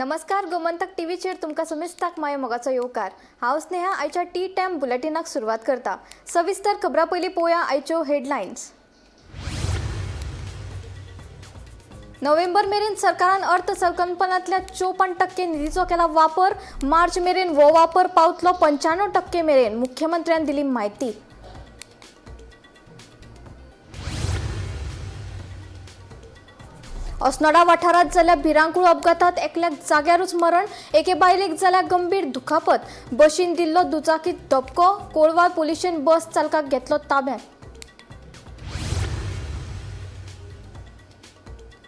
नमस्कार गोमंतक टीव्हीचेर तुमकां समेस्ताक माय मोगाचो येवकार। हांव स्नेहा आयच्या टी टायम बुलेटिनाक सुरवात करता। सविस्तर खबरां पयलीं पळोवया आयच्यो हेडलायन्स। नोव्हेंबर मेरेन सरकारान अर्थसंकल्पांतल्या 54% निधीचो केला वापर। मार्च मेरेन हो वापर पावतलो 95% मेरेन, मुख्यमंत्र्यान दिली माहिती। अस्नोडा वाठारांत जाल्ल्या भिरांकूळ अपघातात एकल्याक जाग्यारूच मरण, एके बायलेक जाल्या गंभीर दुखापत। बशीन दिल्लो दुचाकीत धपको, कोळवा पुलिशेन बस चालकाक घेतलो ताब्यात।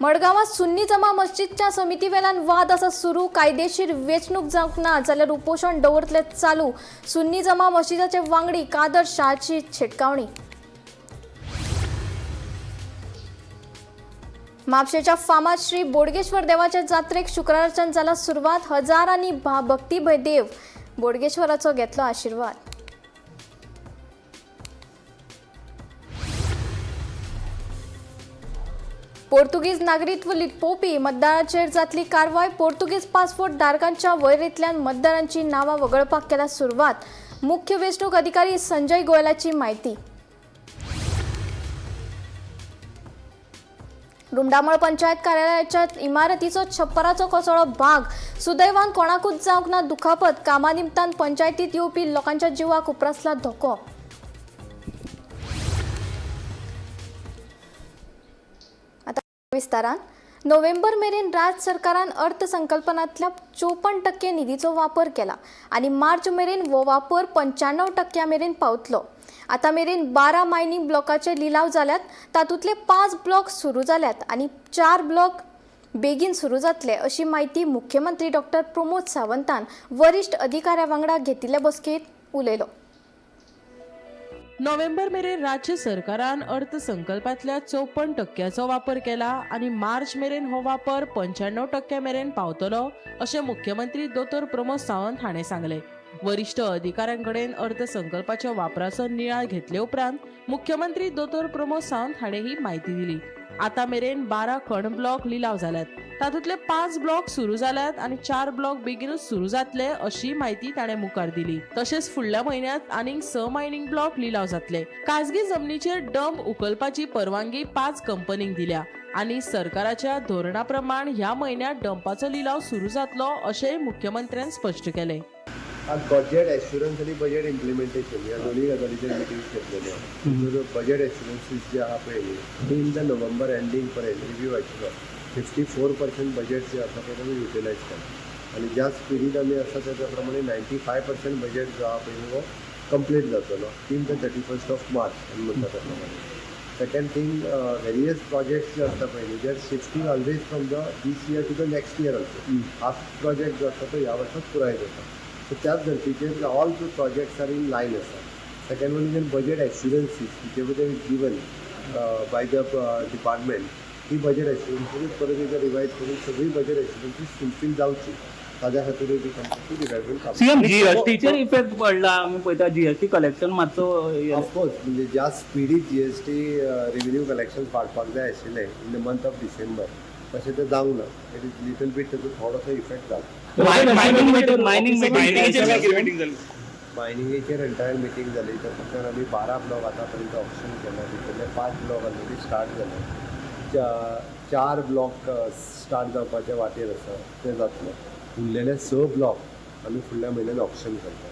मडगांवां सुन्नी जमा मस्जिदच्या समिती वेल्यान वाद आसा सुरू। कायदेशीर वेंचणूक जावंक ना जाल्यार उपोशण दवरतले चालू। सुन्नी जमा मस्जिदाचे वांगडी कादर शाहची छिडकावणी। म्हापशेच्या फामाद श्री बोडगेश्वर देवाच्या जात्रेक शुक्राराच्यान जाला सुरवात। हजारांनी भक्तीभय देव बोडगेश्वराचो घेतलो आशिर्वाद। पोर्तुगीज नागरिकत्व लिपोवपी मतदारांचेर जातली कारवाय। पोर्तुगीज पासपोर्ट धारकांच्या वळेरेंतल्यान मतदारांची नांवां वगळपाक केल्या सुरवात। मुख्य वेंचणूक अधिकारी संजय गोयलाची माहिती। रुमडामळ पंचायत कार्यालयाच्या इमारतीचो छप्पराचो कोसळ्ळो भाग। सुदैवान कोणाकूच जावंक ना दुखापत। कामा निमतान पंचायतीत येवपी लोकांच्या जिवाक उप्रासला धोको। आता विस्तारान नोव्हेंबर मेरेन राज्य सरकारान अर्थसंकल्पांतल्या 54% निधीचो वापर केला आणि मार्च मेरेन हो वापर 95% मेरेन पावतलो। आता मेरेन 12 मायनिंग ब्लॉकाचे लिलाव जाल्यात, तातूंतले 5 ब्लॉक सुरू जाल्यात आणि 4 ब्लॉक बेगीन सुरू जातले, अशी माहिती मुख्यमंत्री डॉक्टर प्रमोद सावंतान वरिष्ठ अधिकाऱ्यां वांगडा घेतिल्ले बसकेत उलयलो। नोव्हेंबर मेरेन राज्य सरकारान अर्थसंकल्पांतल्या 54%चो वापर केला आणि मार्च मेरेन हो वापर 95% मेरेन पावतलो, अशें मुख्यमंत्री दोतोर प्रमोद सावंत हाणें सांगलें। वरिष्ठ अधिकाऱ्यांकडेन अर्थसंकल्पाच्या वापराचो नियाळ घेतले उपरांत मुख्यमंत्री दोतोर प्रमोद सावंत हाणें ही माहिती दिली। आता मेरेन 12 खण ब्लॉक लिलाव जाल्यात, तातूंतले 5 ब्लॉक सुरू जाल्यात आणि 4 ब्लॉक बेगीनूच सुरू जातले, अशी माहिती ताणें मुखार दिली। तशेंच फुडल्या म्हयन्यांत आनीक 6 मायनिंग ब्लॉक लिलाव जातले। खाजगी जमनीचेर डंप उखलपाची परवानगी 5 कंपनींक दिल्या आणि सरकाराच्या धोरणा प्रमाण ह्या म्हयन्यात डंपाचो लिलाव सुरू जातलो, अशेंय मुख्यमंत्र्यान स्पश्ट केलें। आज बजेट एश्युरन्स आणि बजेट इम्प्लिमेंटेशन या दोन्ही गजालीचेर मिटिंग्स घेतलेले। बजेट एश्युरन्सीस जे आहा पळय ती इन द नोव्हेंबर एंडिंग पर्यंत रिव्यू आशिल्लो। 54% बजेट जे आसा पळय तो युटिलायज केला आणि ज्या स्पिडीन आमी आसा त्या प्रमाणे 95% बजेट जो आहा पळय तो कंप्लीट जातलो टील द 31 मार्च आमी म्हणटा त्या प्रमाणे। सेकंड थिंग, वेरियस प्रोजेक्ट्स जे आसता पळय they are shifting always from the this year to the next year also. Half project जो आसा तो ह्या वर्सात पुराय जाता। So त्याच धर्तीचेर all the projects are in line आसा। Second one is budget assurances which is given by the department. ही बजेट एश्युरन्सीस परत एकदा रिवायज करून सगळी बजेट एश्युरन्सीस फुलफील जावची ताज्या खातीर ही कंपनी डिपार्टमेंट सीएम जीएसटीचेर इफेक्ट पडला। आमी पळयता जीएसटी कलेक्शन मातसो ऑफकोर्स म्हणजे ज्या स्पिडीत जीएसटी रेव्हेन्यू कलेक्शन वाडपाक जाय आशिल्लें in the month of December तशें तें जावंक ना। इट इज लिटल बीट ताचो थोडोसो इफेक्ट जाला। मायनिंगेचेर एंटायर मिटींग जाली, तातूंतल्यान आमी 12 ब्लॉक आतां पर्यंत ऑप्शन केला। भितरले 5 ब्लॉक ऑलरेडी स्टार्ट जाले। 4 ब्लॉक स्टार्ट जावपाचे वाटेर आसा, ते जातले। उरलेले 6 ब्लॉक आमी फुडल्या म्हयन्यान ऑप्शन करता।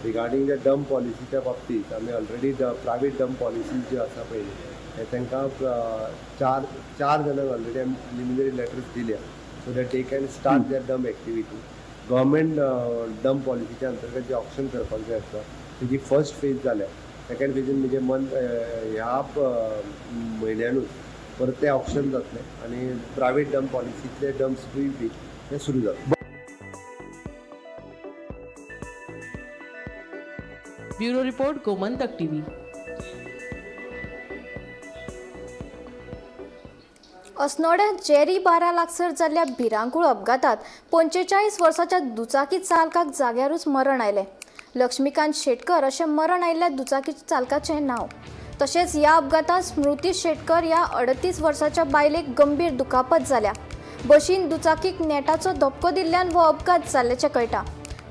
रिगार्डींग द डंप पॉलिसीच्या बाबतींत आमी ऑलरेडी प्रायवेट डंप पॉलिसीज ज्यो आसा पळय तांकां 4 जाणांक ऑलरेडी आमी प्रिलिमिनरी लेटर्स दिल्या so that they can start their dump activity. Government dump पॉलिसीच्या अंतर्गत जे ऑप्शन करपाक जाय आसता तेजी फर्स्ट फेज जाल्या। सेकंड फेजीन म्हणजे ह्या म्हयन्यानूच परत ते ऑप्शन जातले आणि प्रायवेट डंप पॉलिसीतले डंप्सूय बी ते सुरू जातले। Bureau report Gomantak TV. अस्नोड्यात जेरी बारा लागसर जाल्ल्या भिरांकूळ अपघातात 45 वर्साच्या दुचाकी चालकाक जाग्यारूच मरण आयलें। लक्ष्मीकांत शेटकर अशें मरण आयिल्ल्या दुचाकी चालकाचें नांव। तशेंच ह्या अपघातात स्मृती शेटकर ह्या 38 वर्साच्या बायलेक गंभीर दुखापत जाल्या। बशीन दुचाकीक नेटाचो धपको दिल्ल्यान हो अपघात जाल्ल्याचें कळटा.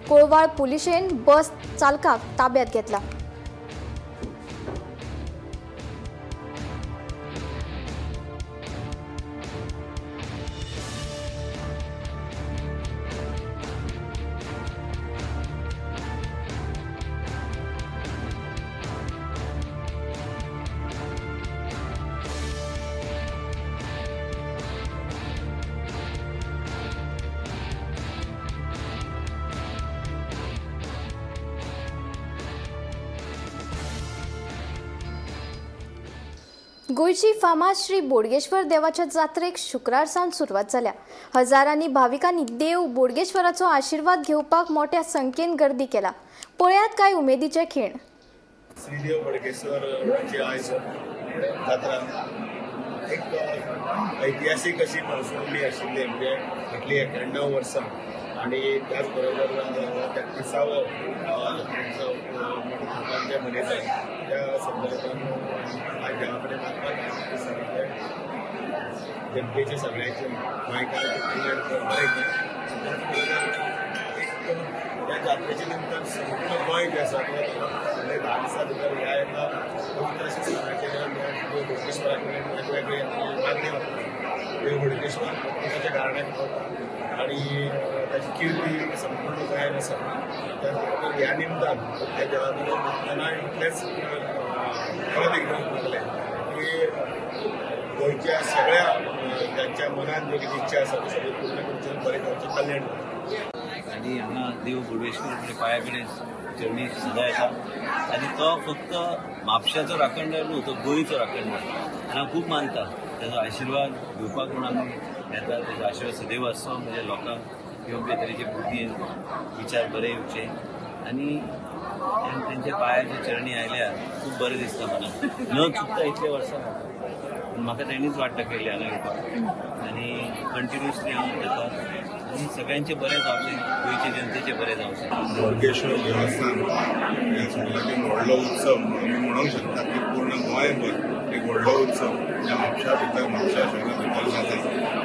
कोळवाळ पुलिशेन बस चालकाक ताब्यात घेतला. गोयची फामाद श्री बोडगेश्वर देवाच्या जात्रेक शुक्रार सावन सुरवात जाल्या. हजारांनी भाविकांनी देव बोडगेश्वराचो आशीर्वाद घेवपाक मोठ्या संख्येन गर्दी केला. पळयात काय उमेदीचे खीण. श्रीदेव बोडगेश्वराची आयज जात्रा एक ऐतिहासीक अशी पावसाळी आशिल्ली, म्हणजे फाटली 91 वर्सां, आणि त्याच बरोबर 33वा जे मनयतात त्या संदर्भात आज देवा कडेन मागपाक सगळे जनतेचे सगळ्यांचे गोंयकारांचे कल्याण बरें त्या जात्रेच्या नंतर संपूर्ण गोंय जे आसा ते 10 दिसां भितर ह्या एका पवित्र अशा स्थानाचेर बोडगेश्वरा कडेन वेगवेगळे मान्य देव बोडगेश्वर प्रत्येकाच्या कारणाक आणि ताची किर्ती संपूर्ण गोंयांत आसा. त्या खातीर ह्या निमतान त्या देवा कडेन मागतना इतलेंच परत एकदां मागलें की गोंयच्या सगळ्या ज्यांच्या मनात ज्यो कितें इच्छा आसा त्यो सगळ्यो पूर्ण करच्यो, बरें जावचें, कल्याण जावचें. आणि हांगा देव बोडगेश्वर पांया कडेन चरणी सदां येता, आनी तो फक्त म्हापशाचो राखणदार न्हू, तो गोंयचो राखणदार, आनी हांव खूब मानता ताचो आशिर्वाद घेवपाक म्हूण आमी येता. ताचो आशिर्वाद सदैव आसचो, म्हणजे लोकांक योग्य तरेचे बुद्दीन विचार बरे येवचे, आनी तांच्या पांयाच्या चरणी आयल्यार खूब बरें दिसता मनाक. न चुकता इतले वर्सां म्हाका तेणीच वाट दाखयली हांगा येवपाक, आनी कंटिन्युअसली हांव येता, आनी सगळ्यांचे बरें जावचें, गोंयचे जनतेचे बरें जावचें. बोडगेश्वर देवस्थान हे सगळ्यात व्हडलो उत्सव आमी म्हणूंक शकता की पूर्ण गोंयभर एक व्हडलो उत्सव ह्या म्हापशा भितर, म्हापशा शहरा भितर जाता.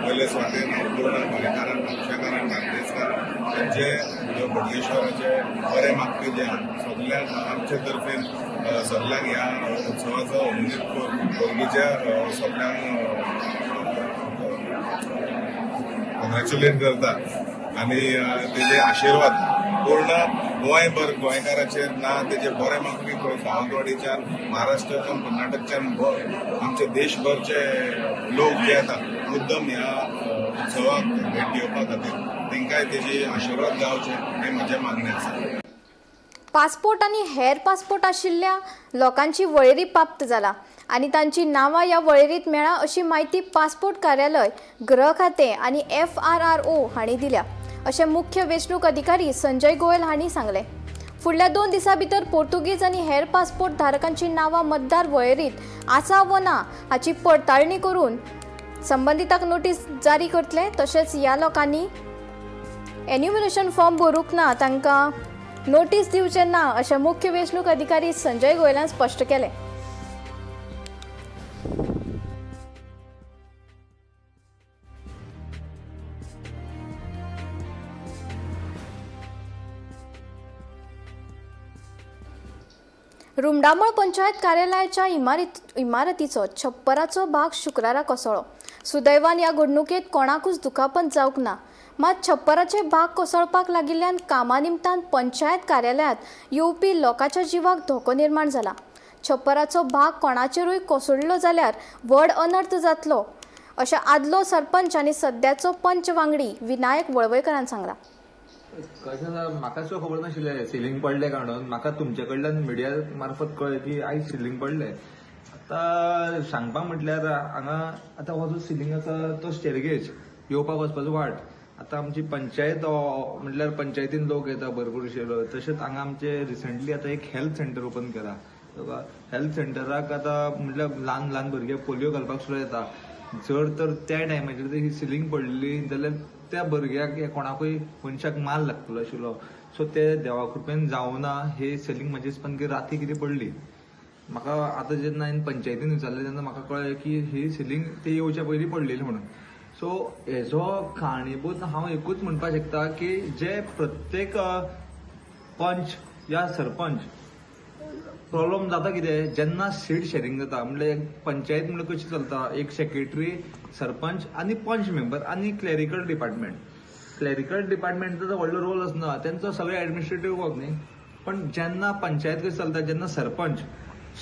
पयले स्वातेन पूर्ण गोंयकारांक, म्हापशेकारांक, बार्देसकारांक तेंचे बोडगेश्वराचे बरें मागपी जे सगळ्यांक आमचे तर्फेन सगळ्यांक ह्या उत्सवाचो उमेद गोंयच्या सगळ्यांक कॉंग्रॅच्युलेट करता, आनी तेजे आशिर्वाद पूर्ण गोंयभर गोंयकाराचेर ना, तेजे बरें मागपी सावंतवाडीच्यान, महाराष्ट्राच्यान, कर्नाटकच्यान आमचे देशभरचे लोक जे येता मुद्दम ह्या उत्सवाक भेट दिवपा खातीर तेंकांय तेजी आशिर्वाद गावचे हें म्हजें मागणें आसा. पासपोर्ट आणि हेर पासपोर्ट आशिल्ल्या लोकांची वळेरी प्राप्त जाला आणि तांची नांवां ह्या वळेरींत मेळ्ळा अशी माहिती पासपोर्ट कार्यालय, गृह खातें आणि FRRO हांणी दिल्या, अशें मुख्य वेंचणूक अधिकारी संजय गोयल हांणी सांगलें. फुडल्या 2 दिसां भितर पोर्तुगीज आनी हेर पासपोर्ट धारकांची नांवां मतदार वळेरींत आसा वा ना हाची पडताळणी करून संबंधिताक नोटीस जारी करतले. तशेंच ह्या लोकांनी एन्युमरेशन फॉर्म भरूंक ना तांकां नोटीस दिवचे ना अशें मुख्य वेंचणूक अधिकारी संजय गोयलान स्पश्ट केलें. रुमडामळ पंचायत कार्यालयाच्या इमारतीचो छप्पराचो भाग शुक्रारा कोसळ्ळो. सुदैवान ह्या घडणुकेत कोणाकूच दुखापत जावंक ना. मात छप्पराचे भाग कोसळपाक लागिल्ल्यान कामा निमतान पंचायत कार्यालयांत येवपी लोकांच्या जिवाक धोको निर्माण जाला. छप्पराचो भाग कोणाचेरूय कोसळ्ळो जाल्यार व्हड अनर्थ जातलो अशें आदलो सरपंच आनी सद्याचो पंच वांगडी विनायक वळवयकरान सांगला. कशें म्हाका सो खबर नाशिल्लें सिलींग पडले काणून. म्हाका तुमचे कडल्यान मिडिया मार्फत कळ्ळें की आयज सिलींग पडले. आतां सांगपाक म्हटल्यार हांगा आतां हो जो सिलींग आसा तो स्टेरगेज येवपाक वचपाचो वाट. आतां आमची पंचायत म्हटल्यार पंचायतीन लोक येता भरपूरशे. तशेंच हांगा आमचे रिसंटली आतां एक हेल्थ सेंटर ओपन केला. हेल्थ सेंटराक आतां म्हटल्यार ल्हान ल्हान भुरगे पोलियो घालपाक सुद्दां येता. जर तर त्या टायमाचेर ही सिलींग पडली जाल्यार त्या भुरग्याक कोणाकूय मनशाक माल लागतलो आशिल्लो. सो ते देवा कृपेन जावना. हे सिलींग म्हाजे दिसपान की राती कितें पडली. म्हाका आतां जेन्ना हांवें पंचायतीन विचारलें तेन्ना म्हाका कळ्ळें की ही सिलींग ते येवच्या पयलीं पडलेली म्हणून. सो हेजो कारणीभूत हांव एकूच म्हणपाक शकता की जे प्रत्येक पंच या सरपंच प्रॉब्लेम जाता कितें जेन्ना सीट शेअरिंग जाता म्हणजे पंचायत म्हणजे कशी चलता एक सेक्रेटरी सरपंच आनी पंच मेंबर आनी क्लेरिकल डिपार्टमेंटाचो व्हडलो रोल आसना तेंचो सगळे एडमिनिस्ट्रेटिव्ह वर्क न्ही पण जेन्ना पंचायत कशी चलता जेन्ना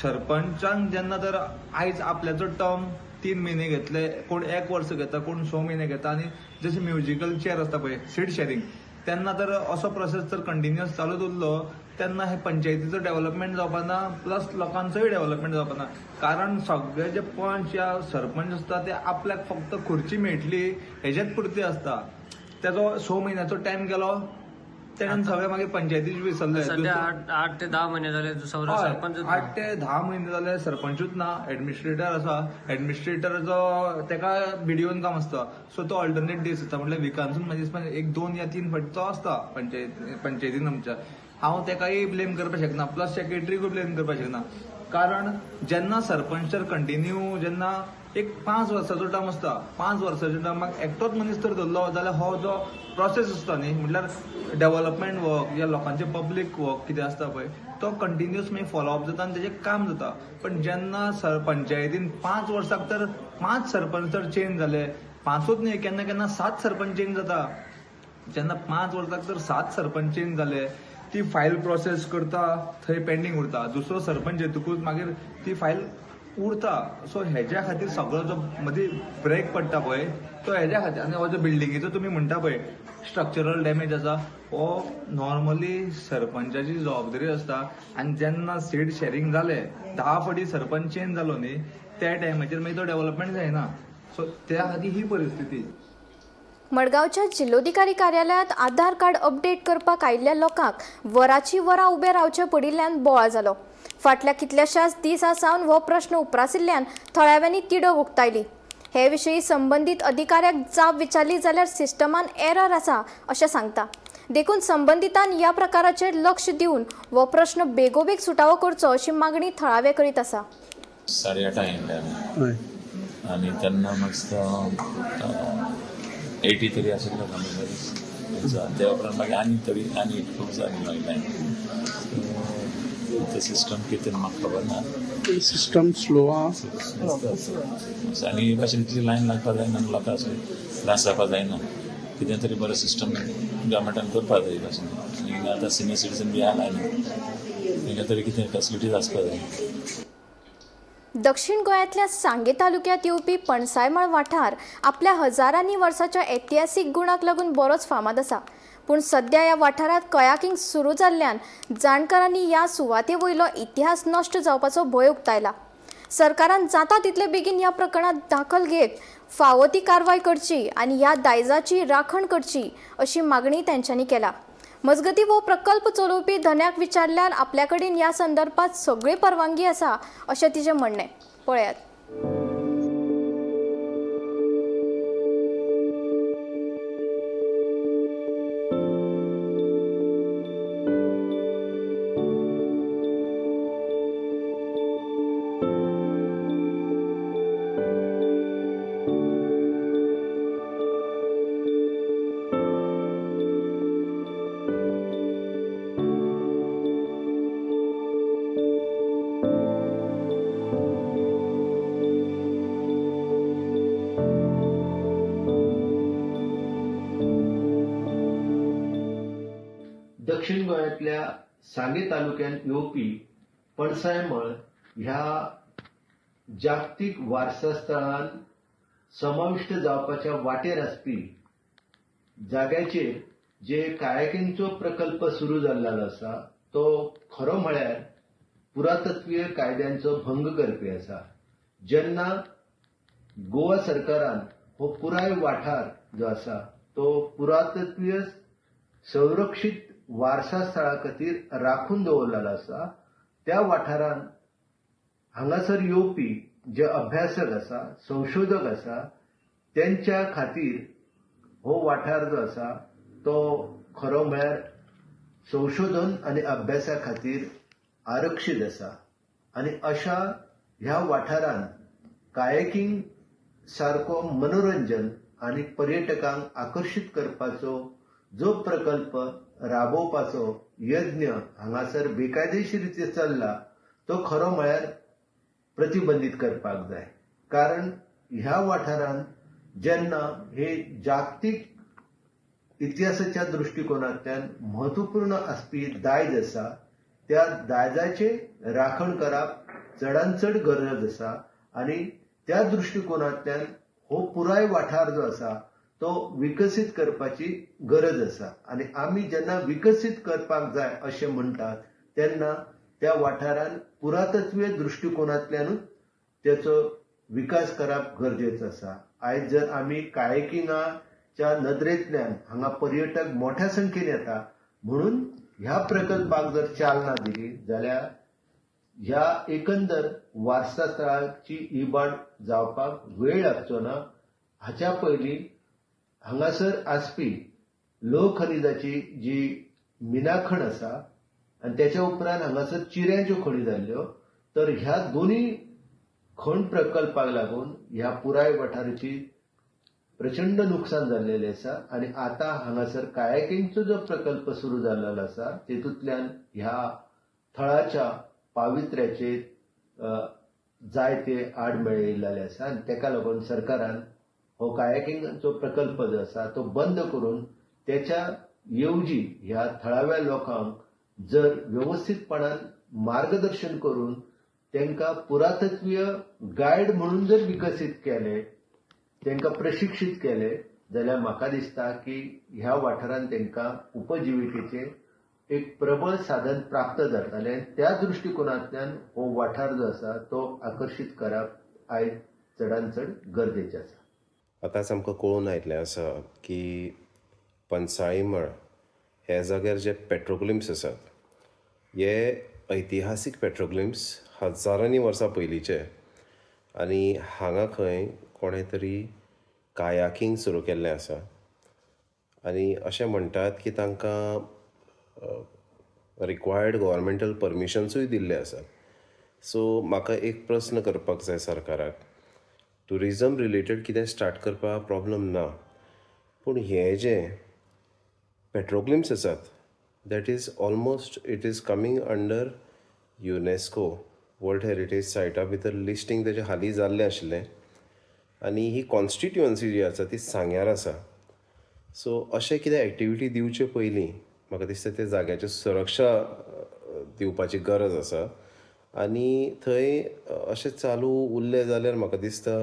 सरपंचांक जेन्ना तर आयज आपल्याचो टर्म 3 महिने घेतले कोण 1 वर्स घेता कोण 6 महिने घेता आनी जशें म्युजिकल चेअर आसता पळय सीट शेअरिंग तेन्ना तर असो प्रोसेस जर कंटिन्युअस चालूच उरलो तेन्ना हे पंचायतीचो डेव्हलपमेंट जावपाना प्लस लोकांचोय डेव्हलपमेंट जावपाना कारण सगळे जे पंच या सरपंच आसता ते आपल्याक फक्त खुर्ची मेळटली हेजेच पुरती आसता तेजो 6 महिन्याचो टायम गेलो तेणेन सगळे मागीर पंचायतीच विसरले सध्या 8 ते 10 महिने झाले सगळो सरपंच 8 ते 10 महिने जाले सरपंचूच ना एडमिनिस्ट्रेटर आसा एडमिनिस्ट्रेटरचो तेका बिडिओन काम आसता सो तो ऑल्टरनेट डेज आसता म्हटल्यार विकांतून म्हाजे दिसता 1 2 या 3 फावटी तो आसता पंचायतीन आमच्या हांव तेकाय ब्लेम करपाक शकना प्लस सेक्रेटरीकूय ब्लेम करपाक शकना कारण जेन्ना सरपंच तर कंटिन्यू जेन्ना एक 5 वर्साचो टर्म आसता 5 वर्साच्या टर्माक एकटोच मनीस तर धरलो जाल्यार हो जो प्रोसेस आसता न्ही म्हटल्यार डेव्हलपमेंट वर्क या लोकांचे पब्लीक वर्क कितें आसता पळय तो कंटिन्युअस मागीर फॉलोअप जाता आनी तेजें काम जाता पण जेन्ना पंचायतीन 5 वर्साक तर 5 सरपंच तर चेंज जाले 5च न्ही केन्ना केन्ना 7 सरपंच चेंज जाता जेन्ना 5 वर्साक तर 7 सरपंच चेंज जाले ती फायल प्रोसेस करता थंय पेंडींग उरता दुसरो सरपंच येतकूच मागीर ती फायल उरता सो हेज्या खातीर सगळो जो मदीं ब्रेक पडटा पळय तो हेज्या खातीर आनी हो जो बिल्डिंगेचो तुमी म्हणटा पळय स्ट्रक्चरल डॅमेज आसा हो नॉर्मली सरपंचाची जबाबदारी आसता आनी जेन्ना सीट शेअरिंग जाले 10 फावटी सरपंच चेंज जालो न्ही त्या टायमाचेर मागीर तो डेव्हलपमेंट जायना सो त्या खातीर ही परिस्थिती मडगावच्या जिल्लोधिकारी कार्यालयात आधार कार्ड अपडेट करपाक आयिल्ल्या लोकांक वरांची वरां उबे रावचे पडिल्ल्यान बोवाळ जालो फाटल्या कितल्याशाच दिसा सावन हो प्रश्न उप्रासिल्ल्यान थळाव्यांनी तिडक उक्तायली हे विशीं संबंदीत अधिकाऱ्याक जाप विचारली जाल्यार सिस्टमान एरर आसा अशें सांगता देखून संबंदितान ह्या प्रकाराचेर लक्ष दिवन हो प्रश्न बेगोबेग सुटावो करचो अशी मागणी थळावे करीत आसा 8:30 आयिल्ले आनी तेन्ना म्हाका 80 तरी आशिल्लो त्या उपरांत मागीर आनी खूब जाली मागीर सिस्टम कितें म्हाका खबर ना सिस्टम स्लो आनी भाशेन तितली लायन लागपा जायना लोकां त्रास जावपा जायना कितें तरी बरो सिस्टम गव्हर्मेंटान करपा जाय भाशेन आनी आतां सिनियर सिटीजन बी आहा तांकां तरी कितें फेसिलिटीज आसपा जाय दक्षिण गोंयांतल्या सांगे तालुक्यात येवपी पणसायमाळ वाठार आपल्या हजारांनी वर्साच्या ऐतिहासीक गुणाक लागून बरोच फामाद आसा पूण सध्या ह्या वाठारात कयाकिंग सुरू जाल्ल्यान जाणकारांनी ह्या सुवाते वयलो इतिहास नश्ट जावपाचो भंय उक्तायला सरकारान जाता तितले बेगीन ह्या प्रकरणात दाखल घेत फावो ती कारवाय करची आनी ह्या दायजाची राखण करची अशी मागणी तेंच्यांनी केला मजगती वो प्रकल्प चलोवपी धन्याक विचारल्यार आपल्या कडेन ह्या संदर्भात सगळी परवानगी आसा अशें तिचें म्हणणें पळयात दक्षिण गोंयांतल्या सांगे तालुक्यांत येवपी पणसायमळ ह्या जागतीक वारसा स्थळान समाविष्ट जावपाच्या वाटेर आसपी जाग्याचेर जे कायाकिंगचो प्रकल्प सुरू जाल्लो आसा तो खरो म्हळ्यार पुरातत्वीय कायद्यांचो भंग करपी आसा जेन्ना गोवा सरकारान हो पुराय वाठार जो आसा तो पुरातत्वीय संरक्षीत वारसा स्थळा खातीर राखून दवरलेलो आसा त्या वाठारान हांगासर येवपी जे अभ्यासक आसा संशोधक आसा त्यांच्या खातीर हो वाठार जो आसा तो खरो म्हळ्यार संशोधन आनी अभ्यासा खातीर आरक्षीत आसा आनी अशा ह्या वाठारान कायाकिंग सारको मनोरंजन आनी पर्यटकांक आकर्शीत करपाचो जो प्रकल्प राबोवपाचो यज्ञ हांगासर बेकायदेशीर चल्ला तो खरो म्हळ्यार प्रतिबंधीत करपाक जाय. कारण ह्या वाठारांत जेन्ना हे जागतीक इतिहासाच्या दृष्टिकोनांतल्यान म्हत्वपूर्ण आसपी दायज आसा त्या दायजाचे राखण करप चडांत चड गरज आसा आनी त्या दृष्टिकोनांतल्यान हो पुराय वाठार जो आसा तो विकसीत करपाची गरज आसा. आनी आमी जेन्ना विकसीत करपाक जाय अशें म्हणटात तेन्ना त्या वाठारांत पुरातत्वीय दृष्टिकोनांतल्यानूच त्याचो विकास करप गरजेचो आसा. आयज जर आमी कायाकिंगाच्या नदरेंतल्यान हांगा पर्यटक मोठ्या संख्येन येता म्हणून ह्या प्रकल्पाक जर चालना दिली जाल्यार ह्या एकंदर वारसास्थळाची इबाड जावपाक वेळ लागचो ना. हाच्या पयलीं हांगासर आसपी लोह खनिजाची जी मिनाखण आसा आनी त्याच्या उपरांत हांगासर चिऱ्यांच्यो खणी जाल्ल्यो तर ह्या दोनूय खण प्रकल्पाक लागून ह्या पुराय वाठाराची प्रचंड नुकसान जाल्लेलें आसा. आनी आतां हांगासर कायाकिंगचो जो प्रकल्प सुरू जाल्लो आसा तेतूंतल्यान ह्या थळाच्या पावित्र्याचेर जायते आडमेळे येयल्ले आसा आनी तेका लागून सरकारान हो कायाकिंगचो प्रकल्प जो आसा तो बंद करून त्याच्या येवजी ह्या थळाव्या लोकांक जर व्यवस्थितपणान मार्गदर्शन करून तांकां पुरातत्वीय गायड म्हणून जर विकसीत केले तांकां प्रशिक्षीत केले जाल्यार म्हाका दिसता की ह्या वाठारांत तांकां उपजिविकेचें एक प्रबळ साधन प्राप्त जातलें. त्या दृष्टिकोनांतल्यान हो वाठार जो आसा तो आकर्शीत करप आयज चडांत चड गरजेचें आसा. आतांच आमकां कळून आयिल्लें आसा की पंचाळीमळ ह्या जाग्यार जे पेट्रोग्लिम्स आसात हे ऐतिहासीक पेट्रोग्लिम्स हजारांनी वर्सां पयलींचे आनी हांगा खंय कोणें तरी कायाकिंग सुरू केल्लें आसा आनी अशें म्हणटात की तांकां रिक्वायर्ड गव्हर्मेंटल परमिशन्सूय दिल्ले आसात. सो म्हाका एक प्रस्न करपाक जाय सरकाराक. टुरिजम रिलेटेड कितें स्टार्ट करपाक प्रॉब्लम ना पूण हे जे पेट्रोग्लिम्स आसात that is almost it is coming under UNESCO world heritage सायटा भितर लिस्टींग तेजें हालीं जाल्लें आशिल्लें आनी ही कॉन्स्टिट्युअन्सी जी आसा ती सांग्यार आसा. सो अशें कितें एक्टिविटी दिवचे पयलीं म्हाका दिसता ते जाग्याची सुरक्षा दिवपाची गरज आसा आनी थंय अशें चालू उरलें जाल्यार म्हाका दिसता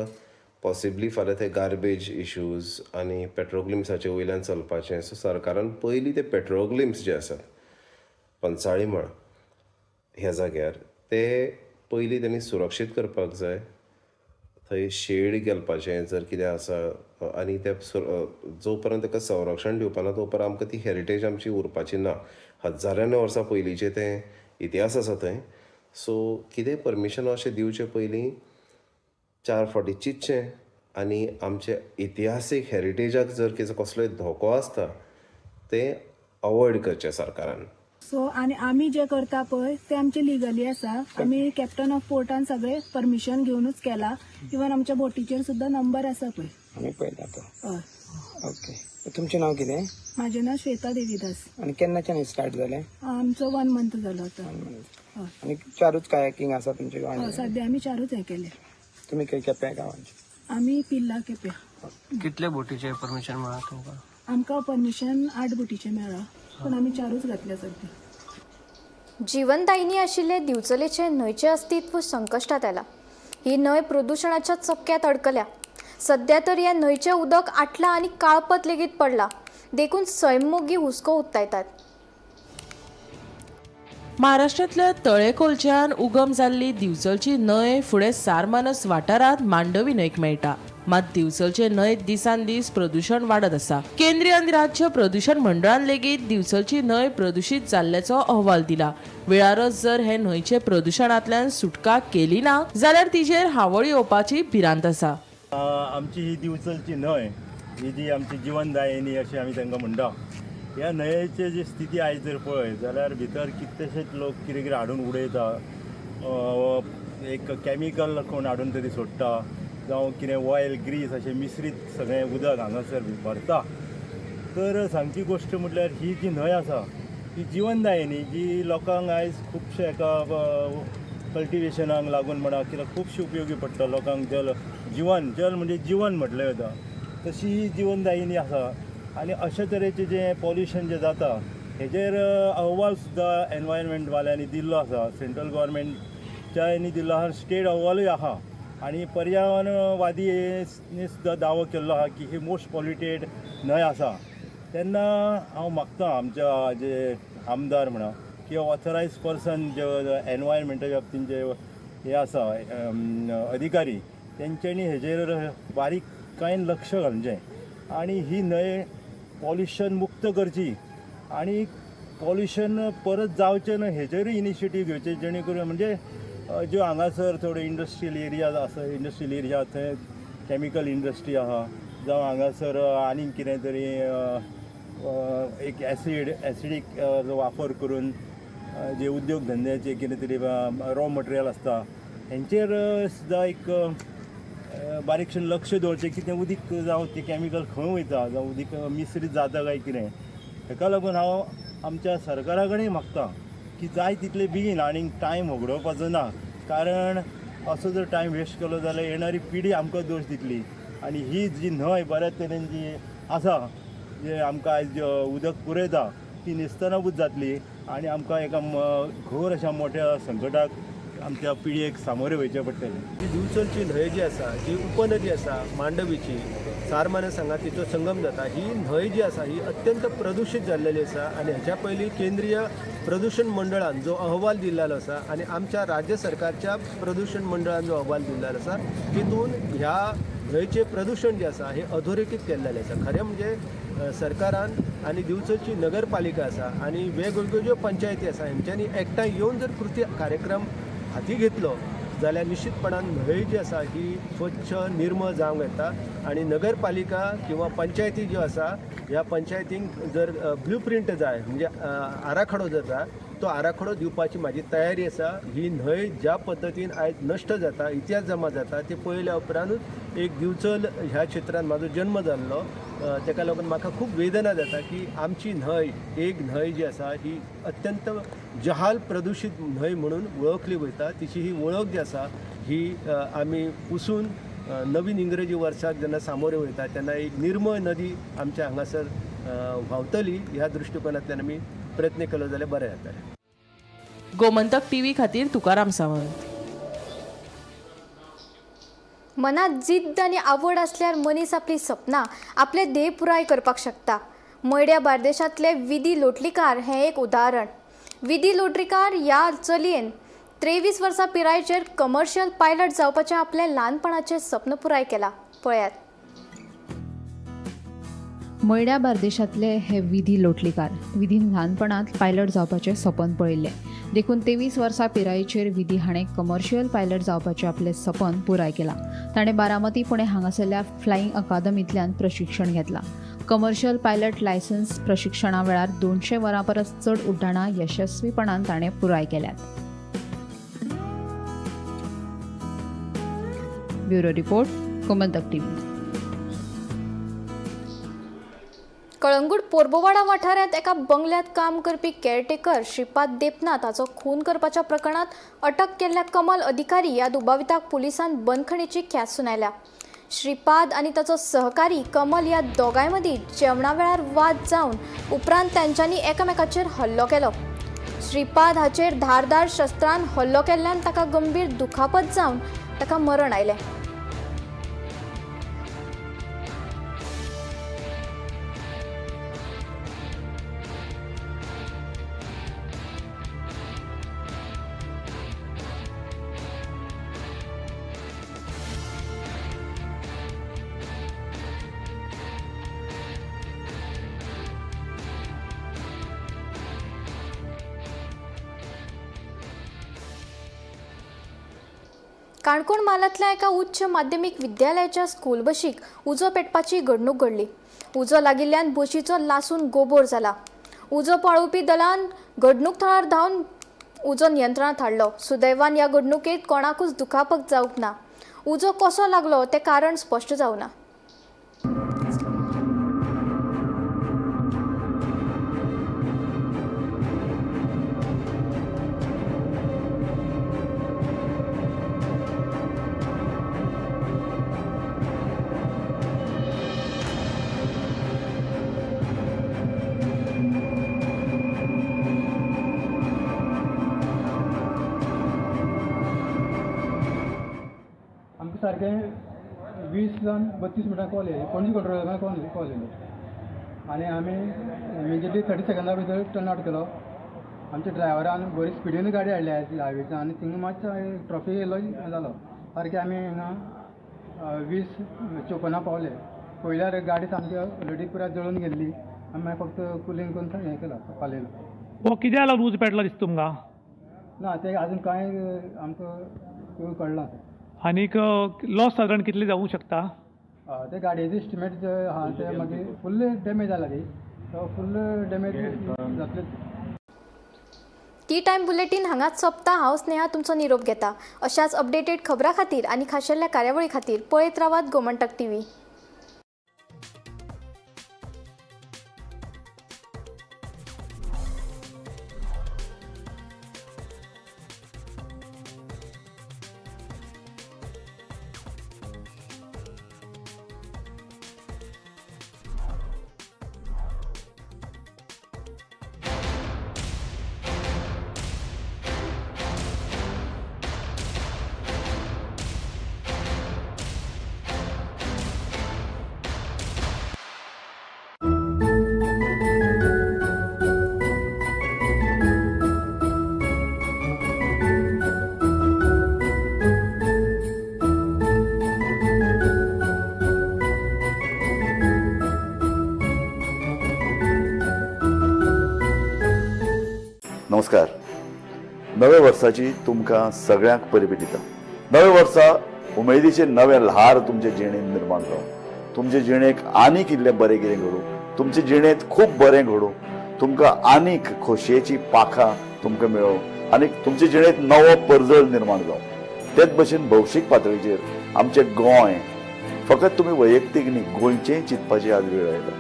पॉसिबली फाल्यां ते गार्बेज इश्यूज आनी पेट्रोग्लिम्साचे वयल्यान चलपाचें. सो सरकारान पयलीं ते पेट्रोग्लिम्स जे आसात पंचाळीमळ ह्या जाग्यार ते पयलीं तेणी सुरक्षीत करपाक जाय. थंय शेड घालपाचें जर कितें आसा आनी ते जो पर्यंत ताका संरक्षण दिवपा ना तो पर्यंत आमकां ती हेरिटेज आमची उरपाची ना. हजारांनी वर्सां पयलींचें तें इतिहास आसा थंय. सो कितें परमिशन अशें दिवचे पयलीं 4 फावटी चिंतचें आनी आमचे इतिहासीक हेरिटेजाक जर कितें कसलोय धोको आसता तें अवॉयड करचें सरकारान. सो आनी आमी जे करता पळय ते आमचे लिगली आसा. आमी कॅप्टन ऑफ पोर्टान सगळे परमिशन घेवनूच केला. इवन आमच्या बोटीचेर सुद्धा नंबर आसा पळय. आमी पळयता तो. हय. ओके. तुमचें नांव कितें? म्हाजें नांव श्वेता देवीदास. आनी केन्नाच्यान स्टार्ट जालें? आमचो 1 मंथ जालो आतां. आनी 4च कायाकिंग आसा तुमचे गांवांत? सध्या आमी 4च हे केले. तुमी खंय केप्या गांवांचे? आमी पिल्ला केप्या. कितले बोटीचे परमिशन मेळ्ळा तुमकां? आमकां परमिशन 8 बोटीचे मेळ्ळा पूण आमी 4च घातल्या सध्या. जीवनदायिनी आशिल्ले दिवचलेचे न्हंयचे अस्तित्व संकश्टात आयला. ही न्हंय प्रदूषणाच्या चपक्यात अडकल्या. सध्या तर या न्हंयचे उदक आटला आणि काळपत लेगीत पडला. देखून सैमोगी हुस्को उक्तायतात. महाराष्ट्रातल्या तळेखोलच्यान उगम जाल्ली दिवचलची न्हंय फुडें सारमानस वाठारांत मांडवी न्हंयक मेळटा. मात दिवचलचे न्हंयत दिसान दीस प्रदूषण वाडत आसा. केंद्रीय आनी राज्य प्रदूषण मंडळान लेगीत दिवचलची न्हंय प्रदूषित जाल्ल्याचो अहवाल दिला. वेळारच जर हे न्हंयचे प्रदूषणांतल्यान सुटका केली ना जाल्यार तिचेर हावळ येवपाची भिरांत आसा. आमची ही दिवचलची न्हंय ही जी आमची जीवनदायिनी अशी आमी तांकां म्हणटा. ह्या न्हंयेची जी स्थिती आयज जर पळय जाल्यार भितर कितलेशेच लोक कितें कितें हाडून उडयता. एक कॅमिकल कोण हाडून तरी सोडटा जावं कितें ऑयल ग्रीस अशें मिश्रीत सगळें उदक हांगासर भरता. तर सांगची गोश्ट म्हटल्यार ही जी न्हंय आसा ही जिवनदायिनी, जी लोकांक आयज खुबशे एका कल्टिवेशनाक लागून म्हणा कित्याक खुबशी उपयोगी पडटा लोकांक. जल म्हणजे जीवन म्हटलें वता तशी ही जिवनदायिनी आसा. आनी अशे तरेचें जें पॉल्युशन जें जाता हेजेर अहवाल सुद्दां एनवायरमेंट वाल्यांनी दिल्लो आसा. सेंट्रल गव्हर्मेंटच्या हांणी दिल्लो आसा, स्टेट अहवालूय आहा. आनी पर्यावरणवादीनी सुद्दां दावो केल्लो आहा की ही मोस्ट पॉल्युटेड न्हंय आसा. तेन्ना हांव मागतां आमच्या जे आमदार म्हणा किंवा ऑथरायज पर्सन जे एनवायरमेंटाच्या बाबतीन जे हे आसा अधिकारी, तेंच्यांनी हेजेर बारीकायेन लक्ष घालचें आनी ही न्हंय पॉल्युशन मुक्त करची आनी पॉल्युशन परत जावचें न्हय हेजेरूय इनिशिएटीव घेवचे, जेणे करून म्हणजे ज्यो हांगासर थोडे इंडस्ट्रियल एरियाज आसा, इंडस्ट्रियल एरिया थंय कॅमिकल इंडस्ट्री आहा, जावं हांगासर आनीक कितें तरी एक एसिडीक वापर करून जे उद्योग धंद्याचे कितें तरी रॉ मटेरियल आसता हेंचेर सुद्दां एक बारीकशें लक्ष दवरचें की तें उदीक जावं तें कॅमिकल खंय वयता, जावं उदीक मिश्रीत जाता काय कितें. हेका लागून हांव आमच्या सरकारा कडेन मागतां की जाय तितले बेगीन आनीक टायम वगडोवपाचो ना, कारण असो जर टायम वेस्ट केलो जाल्यार येणारी पिढी आमकां दोश दितली. आनी ही जी न्हंय बऱ्या तरेन जी आसा, जे आमकां आयज उदक पुरयता ती निस्तनाबूत जातली आनी आमकां एका घोर अशा मोठ्या संकटाक आमच्या पिळयेक सामोरे वयचें पडटलें. ही दिवचलची न्हंय जी आसा, जी उपनदी आसा मांडवीची, सारमानस हांगा तिचो संगम जाता, ही न्हंय जी आसा ही अत्यंत प्रदूशीत जाल्लेली आसा. आनी हेच्या पयलीं केंद्रीय प्रदूषण मंडळान जो अहवाल दिल्लो आसा आनी आमच्या राज्य सरकारच्या प्रदूषण मंडळान जो अहवाल दिल्लो आसा तितून ह्या न्हंयचें प्रदूषण जें आसा हें अधोरेखीत केल्लेलें आसा. खरें म्हणजे सरकारान आनी दिवचलची नगरपालिका आसा आनी वेगवेगळ्यो ज्यो पंचायती आसा हेंच्यांनी एकठांय येवन जर कृती कार्यक्रम हाती घेतलो जाल्यार निश्चितपणान न्हंय जी आसा ही स्वच्छ निर्मळ जावंक येता. आनी नगरपालिका किंवा पंचायती ज्यो आसा ह्या पंचायतींक जर ब्लू प्रिंट जाय म्हणजे आराखडो जर जाय तो आराखडो दिवपाची म्हाजी तयारी आसा. ही न्हंय ज्या पद्दतीन आयज नश्ट जाता, इतिहास जमा जाता ते पळयल्या उपरांतूच एक दिवचल ह्या क्षेत्रांत म्हाजो जन्म जाल्लो, तेका लागून म्हाका खूब वेदना जाता की आमची न्हंय एक न्हंय जी आसा ही अत्यंत जहाल प्रदूशीत न्हंय म्हणून वळखली वयता. तिची ही वळख जी आसा ही आमी पुसून नवीन इंग्रजी वर्साक जेन्ना सामोरे वयता तेन्ना एक निर्मळ नदी आमच्या हांगासर व्हांवतली ह्या दृश्टिकोनांतल्यान आमी प्रयत्न केलो जाल्यार बरें जातलें. गोमंतक टीव्ही खातीर तुकाराम सावंत. मनात जिद्द आनी आवड असल्यार मनीस आपली सपनां, आपले ध्येय पुराय करपाक शकता. मयड्या बार्देशांतले विधी लोटलीकार हें एक उदाहरण. विधी लोटलीकार ह्या चलयेन 23 वर्सां पिरायेचेर कमर्शियल पायलट जावपाचें आपलें ल्हानपणाचें सपन पुराय केलां. पळयात. मयड्या बार्देशांतले हे विधी लोटलीकार विधीन ल्हानपणांत पायलट जावपाचें सपन पळयल्लें. देखून 23 वर्सां पिरायेचेर विधी हाणें कमर्शियल पायलट जावपाचें आपलें सपन पुराय केलां. ताणें बारामती पुणे हांगासरल्या फ्लायिंग अकादमींतल्यान प्रशिक्षण घेतलां. कमर्शियल पायलट लायसन्स प्रशिक्षणा वेळार 200 वरां परस चड उड्डाणां यशस्वीपणान ताणें पुराय केल्यात. Bureau report, Gomantak TV. Calangute Porbawada वाठारांत एका बंगल्यांत काम करपी केअरटेकर श्रीपाद देपनाथ हाचो खून करपाच्या प्रकरणात अटक केल्ल्या कमल अधिकारी ह्या दुबाविताक पुलिसांन बंदखणीची ख्यास्त सुनायल्या. श्रीपाद आनी ताचो सहकारी कमल ह्या दोगांय मदीं जेवणा वेळार वाद जावन उपरांत तांच्यांनी एकामेकाचेर हल्लो केलो. श्रीपाद हाचेर धारदार शस्त्रान हल्लो केल्ल्यान ताका गंभीर दुखापत जावन ताका मरण आयलें. काणकोण मालांतल्या एका उच्च माध्यमीक विद्यालयाच्या स्कूल बशीक उजो पेटपाची घडणूक घडली. उजो लागिल्ल्यान बशीचो लासून गोबोर जाला. उजो पळोवपी दलान घडणूक थळार धांवन उजो नियंत्रणांत हाडलो. सुदैवान ह्या घडणुकेंत कोणाकूच दुखापत जावंक ना. उजो कसो लागलो ते कारण स्पश्ट जावना. आमचे सारखे 20 जावन 32 मिनटां कॉल येयली पणजी कंट्रोल कॉल येयलो आनी आमी इमिजिएटली 30 सेकंदां भितर टर्न आउट केलो. आमच्या ड्रायव्हरान बरी स्पिडीन गाडी हाडली हायवेच्यान आनी थिंगा मातसो ट्रॉफीक येयलो जालो. सारकें आमी हिंगा 20:54 पावले. पयल्यार गाडी सामकी ऑलरेडी पुराय जळून गेल्ली. आमी मागीर फक्त कुलींग करून हें केलो पालयलो. हो कित्याक लागून उजो पेटलो दिसता तुमकां? ना ते आजून कांय आमकां कळना. आनीक लॉस सादारण कितले जावंक शकता? ते गाडयेचे एस्टिमेट जे आहा ते मागीर फुल्ल डॅमेज जाला ती फुल्ल डॅमेज जातले. टी टायम बुलेटीन हांगाच सोंपता. हांव स्नेहा तुमचो निरोप घेता. अशाच अपडेटेड खबरां खातीर आनी खाशेल्या कार्यावळी खातीर पळयत रावात गोमंतक TV. नमस्कार. नव्या वर्साची तुमकां सगळ्यांक परबीं दिता. नव्या वर्सा उमेदीचे नवे ल्हार तुमचे जिणेंत निर्माण जावं. तुमचे जिणेक आनीक इल्लें बरें कितें घडूं. तुमचे जिणेंत खूब बरें घडूं. तुमकां आनीक खोशयेची पाखां तुमकां मेळों आनीक तुमचे जिणेंत नवो परजळ निर्माण जावं. तेच भशेन भौशीक पातळीचेर आमचें गोंय फकत तुमी वैयक्तीक न्ही गोंयचेंय चिंतपाची आज वेळ आयला.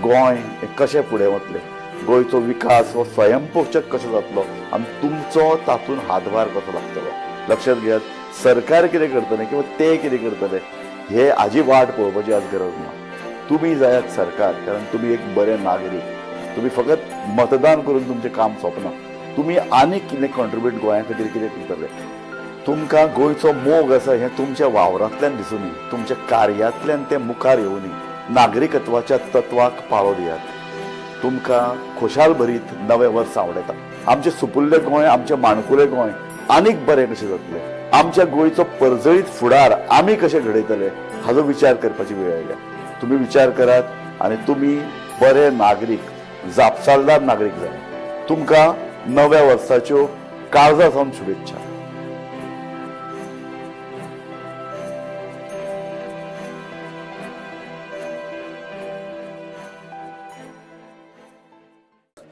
गोंय हें कशें फुडें वतलें, गोंयचो विकास हो स्वयंपोषक कसो जातलो आनी तुमचो तातूंत हातभार कसो लागतलो. लक्षात घेयात, सरकार कितें करतलें किंवा ते कितें करतले हे हाजी वाट पळोवपाची आज गरज ना. तुमी जायात सरकार, कारण तुमी एक बरे नागरीक. तुमी फकत मतदान करून तुमचें काम सोंपना. तुमी आनीक कितें कॉन्ट्रिब्यूट गोंया खातीर कितें करतले. तुमकां गोंयचो मोग आसा हें तुमच्या वावरांतल्यान दिसूं न्ही, तुमच्या कार्यातल्यान तें मुखार येवं न्ही. नागरिकत्वाच्या तत्वाक पाळो दियात. तुमकां खोशाल भरीत नवें वर्स आवडटा. आमचें सुपुल्लें गोंय, आमचें माणकुलें गोंय आनीक बरें कशें जातलें. आमच्या गोंयचो परजळीत फुडार आमी कशें घडयतले हाचो विचार करपाची वेळ आयल्या. तुमी विचार करात आनी तुमी बरे नागरीक, जापसालदार नागरीक जाय. तुमकां नव्या वर्साच्यो काळजा सावन शुभेच्छा.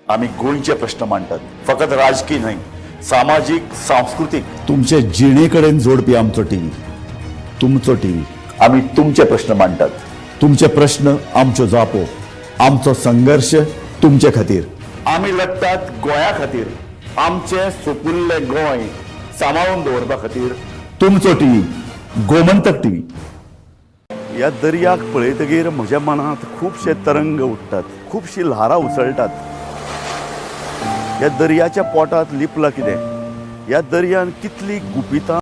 आम्ही गोंयचे प्रश्न मांडटात, फकत राजकीय न्हय, सामाजीक, सांस्कृतिक. तुमचे जिणेकडेन जोडपी आमचो टीव्ही, तुमचो टीव्ही. आम्ही तुमचे प्रश्न मांडटात. तुमचे प्रश्न आमच्यो जापो, आमचो संघर्ष तुमचे खातीर. आमी लढटात गोंया खातीर. आमचे सुपुल्ले गोंय सांबाळून दवरपा खातीर तुमचो टीव्ही, गोमंतक टीव्ही. ह्या दर्याक पळयतकीर म्हज्या मनांत खुबशे तरंग उठटात, खुबशी ल्हारां उसळटात. ह्या दर्याच्या पोटांत लिपलां कितें, ह्या दर्यान कितली गुपितां